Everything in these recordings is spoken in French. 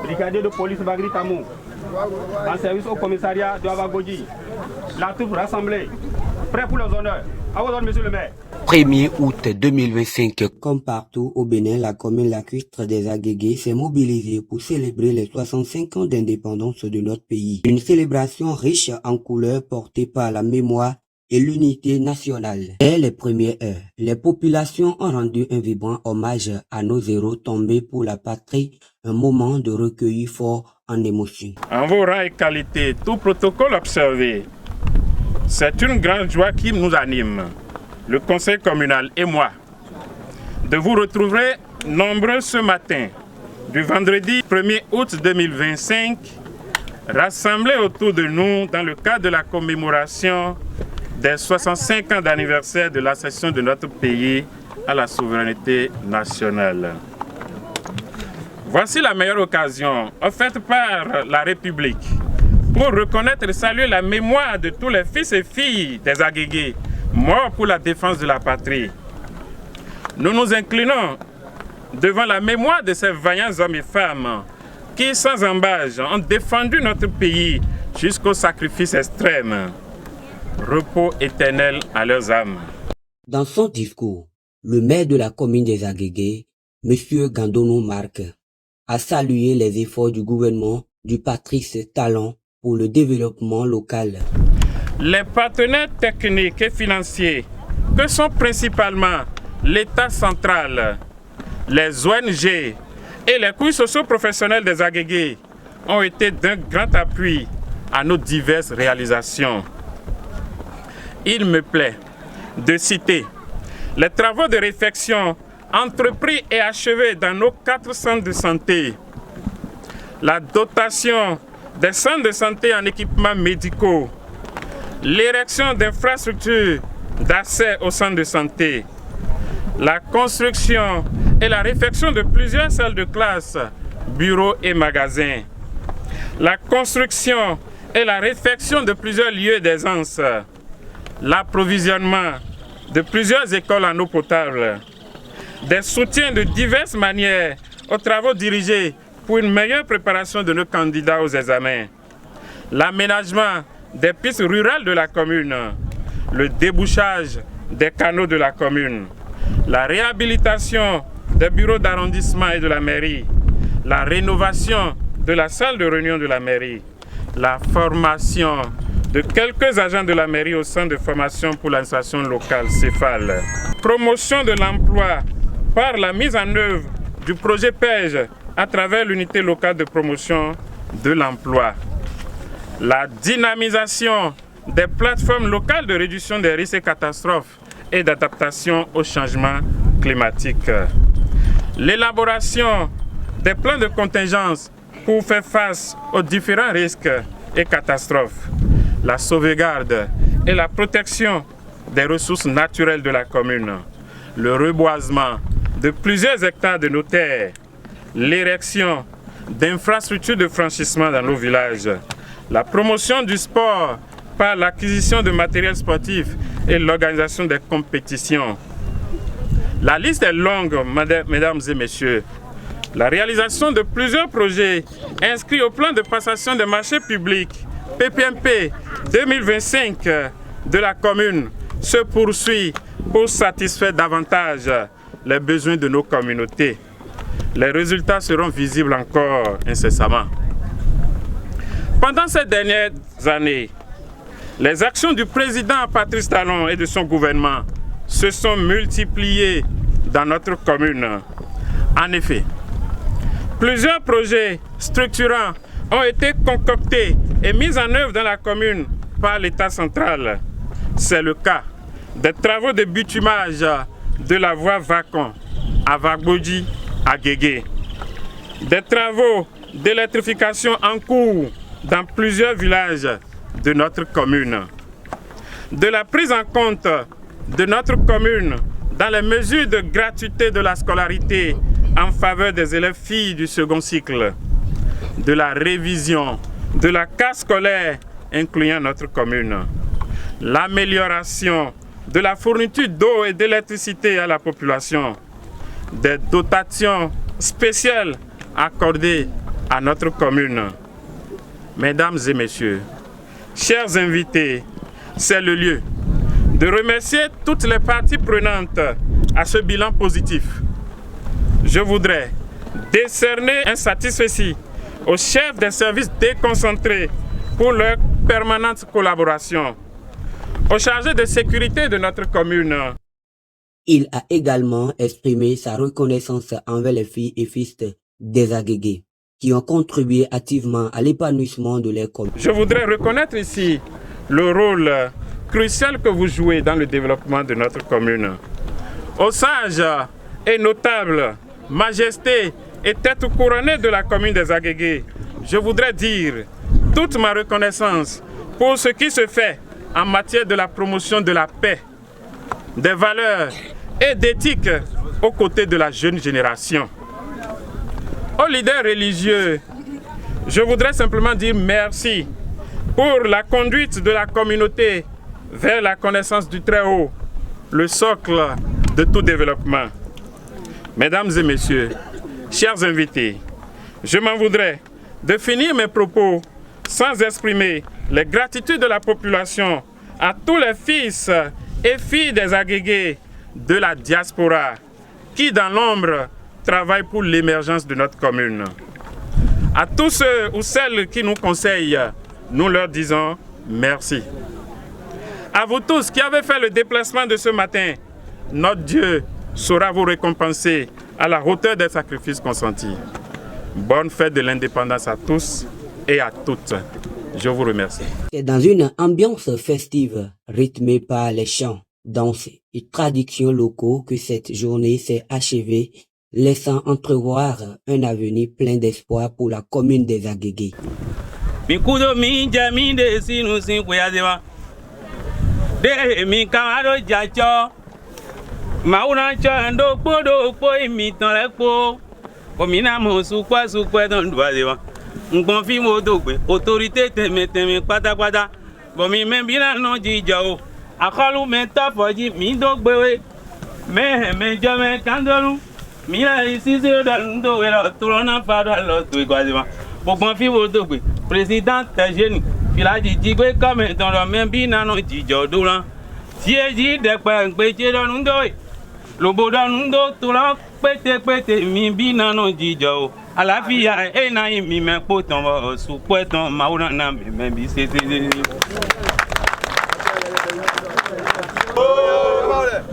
brigadier de police Bagri Tamou, en service au commissariat de Avagodji, la troupe rassemblée, prêt pour les honneurs. À vos ordres, monsieur le maire. 1er août 2025. Comme partout au Bénin, la commune lacustre des Agégués s'est mobilisée pour célébrer les 65 ans d'indépendance de notre pays. Une célébration riche en couleurs portée par la mémoire et l'unité nationale. Dès les premières heures, les populations ont rendu un vibrant hommage à nos héros tombés pour la patrie, un moment de recueil fort en émotion. En vos rangs et qualités, tout protocole observé, c'est une grande joie qui nous anime, le conseil communal et moi, de vous retrouver nombreux ce matin, du vendredi 1er août 2025, rassemblés autour de nous dans le cadre de la commémoration des 65 ans d'anniversaire de l'accession de notre pays à la souveraineté nationale. Voici la meilleure occasion offerte par la République pour reconnaître et saluer la mémoire de tous les fils et filles des Agégués morts pour la défense de la patrie. Nous nous inclinons devant la mémoire de ces vaillants hommes et femmes qui, sans embâche, ont défendu notre pays jusqu'au sacrifice extrême. Repos éternel à leurs âmes. Dans son discours, le maire de la commune des Agégués, M. Gandono Marc, a salué les efforts du gouvernement du Patrice Talon pour le développement local. Les partenaires techniques et financiers, que sont principalement l'État central, les ONG et les couilles socio-professionnels des Agégués, ont été d'un grand appui à nos diverses réalisations. Il me plaît de citer les travaux de réfection entrepris et achevés dans nos 4 centres de santé, la dotation des centres de santé en équipements médicaux, l'érection d'infrastructures d'accès aux centres de santé, la construction et la réfection de plusieurs salles de classe, bureaux et magasins, la construction et la réfection de plusieurs lieux d'aisance, l'approvisionnement de plusieurs écoles en eau potable, des soutiens de diverses manières aux travaux dirigés pour une meilleure préparation de nos candidats aux examens, l'aménagement des pistes rurales de la commune, le débouchage des canaux de la commune, la réhabilitation des bureaux d'arrondissement et de la mairie, la rénovation de la salle de réunion de la mairie, la formation de quelques agents de la mairie au centre de formation pour l'administration locale, CEFAL, promotion de l'emploi par la mise en œuvre du projet PEJ à travers l'unité locale de promotion de l'emploi, la dynamisation des plateformes locales de réduction des risques et catastrophes et d'adaptation au changement climatique, l'élaboration des plans de contingence pour faire face aux différents risques et catastrophes, la sauvegarde et la protection des ressources naturelles de la commune, le reboisement de plusieurs hectares de nos terres, l'érection d'infrastructures de franchissement dans nos villages, la promotion du sport par l'acquisition de matériel sportif et l'organisation des compétitions. La liste est longue, mesdames et messieurs. La réalisation de plusieurs projets inscrits au plan de passation des marchés publics PPMP 2025 de la commune se poursuit pour satisfaire davantage les besoins de nos communautés. Les résultats seront visibles encore incessamment. Pendant ces dernières années, les actions du président Patrice Talon et de son gouvernement se sont multipliées dans notre commune. En effet, plusieurs projets structurants ont été concoctés et mis en œuvre dans la commune par l'État central. C'est le cas des travaux de bitumage de la voie Vacon à Vagbodji, à Guégué, des travaux d'électrification en cours dans plusieurs villages de notre commune, de la prise en compte de notre commune dans les mesures de gratuité de la scolarité en faveur des élèves filles du second cycle, de la révision de la carte scolaire incluant notre commune, l'amélioration de la fourniture d'eau et d'électricité à la population, des dotations spéciales accordées à notre commune. Mesdames et messieurs, chers invités, c'est le lieu de remercier toutes les parties prenantes à ce bilan positif. Je voudrais décerner un satisfecit aux chefs des services déconcentrés pour leur permanente collaboration, aux chargés de sécurité de notre commune. Il a également exprimé sa reconnaissance envers les filles et fils des Agégués qui ont contribué activement à l'épanouissement de leur commune. Je voudrais reconnaître ici le rôle crucial que vous jouez dans le développement de notre commune. Aux sages et notables, majestés et têtes couronnées de la commune des Agégués, je voudrais dire toute ma reconnaissance pour ce qui se fait en matière de la promotion de la paix, des valeurs et d'éthique aux côtés de la jeune génération. Aux leaders religieux, je voudrais simplement dire merci pour la conduite de la communauté vers la connaissance du Très-Haut, le socle de tout développement. Mesdames et messieurs, chers invités, je m'en voudrais de finir mes propos sans exprimer les gratitudes de la population à tous les fils et filles des Agégués de la diaspora qui, dans l'ombre, travaillent pour l'émergence de notre commune. À tous ceux ou celles qui nous conseillent, nous leur disons merci. À vous tous qui avez fait le déplacement de ce matin, notre Dieu saura vous récompenser à la hauteur des sacrifices consentis. Bonne fête de l'indépendance à tous et à toutes. Je vous remercie. C'est dans une ambiance festive rythmée par les chants, danses et traditions locaux que cette journée s'est achevée, laissant entrevoir un avenir plein d'espoir pour la commune des Agégués. Autorité teme pátápátá bomi membina no jijo akolu meta foji mi dogbe me jome kandolu mi la isisi da ndo wera turona fada lo to igwaziwa gbogbo fi wo dogbe president tajeni filaji jigbe come don lo membina no jijo duran ti eji depe gbe je do ndo lobo do ndo to lo pete mi bina no jijo àlàáfíà na mi me po ton supo ton mawuran na mi me bi se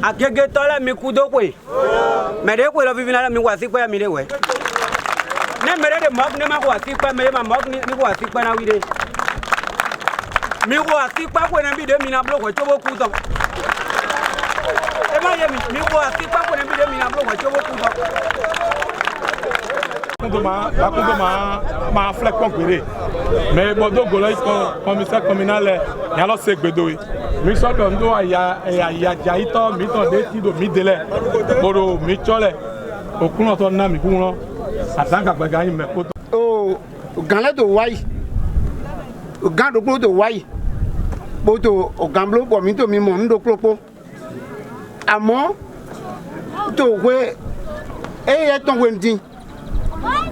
Agégué tole mi kudo kwe mere kwe lo vivina mi wasi kwe mi lewe ne mere de mok ne ma wasi kwe me ma mok ni wasi kwe na wide mi wasi kwe kwe na bi de mi na bloco chobo kudo e ma ye mi wasi kwe kwe na bi de mi na bloco chobo kudo ma flek concret mais bodo golo commissaire communal ya lo segbedo mi so do ndo ya jaito mi to de ti do mi dele boro mi chole okun to na mi kun ro atanga gbaga yin me ko o ganle do wai o gan do do wai boto o gamblo bo mi to mi mo ndo klopo àmọ́ to we e ton we ndin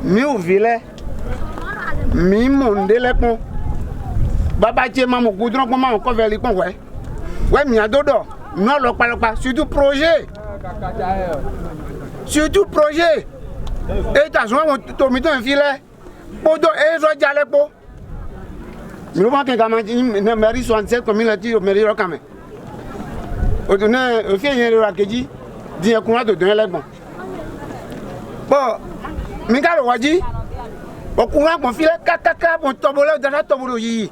mi ò vilẹ̀ mi mò ń délẹ̀ pọ́n bàbá jẹ́ máa mọ̀ gbódúrán pọ́n máa ń kọ́ fẹ́ẹ́ pọ́n wẹ́ mi àdódọ̀ mi ò lọ palapa surtout projet et t'as àwọn tòmí tó ń filẹ̀ kótó e sọ́jà lẹ́pọ̀ mi ló máa kẹ́ ká máa ní mẹ́rin 67 commune la ti mẹ́rin rọ́ kàmẹ́ òtún náà òfin yẹn rẹ̀ rà kejì diẹ kun láti dùn ẹlẹ́gbọ̀n bọ́ mi ká lọ wájú ọkùnrin àpọ̀n filẹ̀ kákáká bọ̀ tọ́bọ̀lẹ́ dáadáa tọ́bọ̀lẹ́ yìí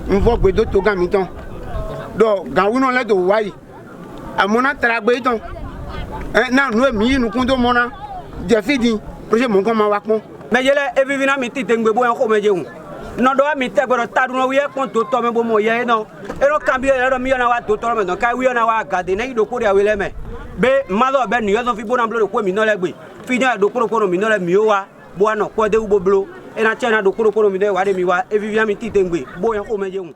n fọ́ gbèdó tó gà mí tán dọ̀ gàwé náà lẹ́tọ̀ wáyé àmọ́ná tẹ̀lé agbé tán náà nù èmi yìí nùkún tó mọ́ná jẹ̀fídì projet mọ̀ nǹkan máa wá pọ́n. mẹjẹlẹ evivina mi ti tẹgbẹ bóyá kó mẹjẹ hùn nọdọ mi tẹ gbọ́dọ̀ tadun wíyẹ kún tó tọ mi bó mọ yẹ náà ẹnọ kan bí ẹrọ mi yọnà wa tó tọrọ mẹ náà ká wíyọ náà wa gàdé náà yìí dòkó de àwílẹ mẹ bẹ mmadụ bẹ nìyẹn sọ fi bó náà bolo dòkó mi náà lẹ gbé fi náà dòkó mi náà lẹ mi yó wa bó wa nọ kọ́ dé wúbo bolo ẹnà tiẹ̀ náà dòkó mi náà wà dé mi wa evivina mi ti tẹgbẹ bóyá kó mẹjẹ hùn.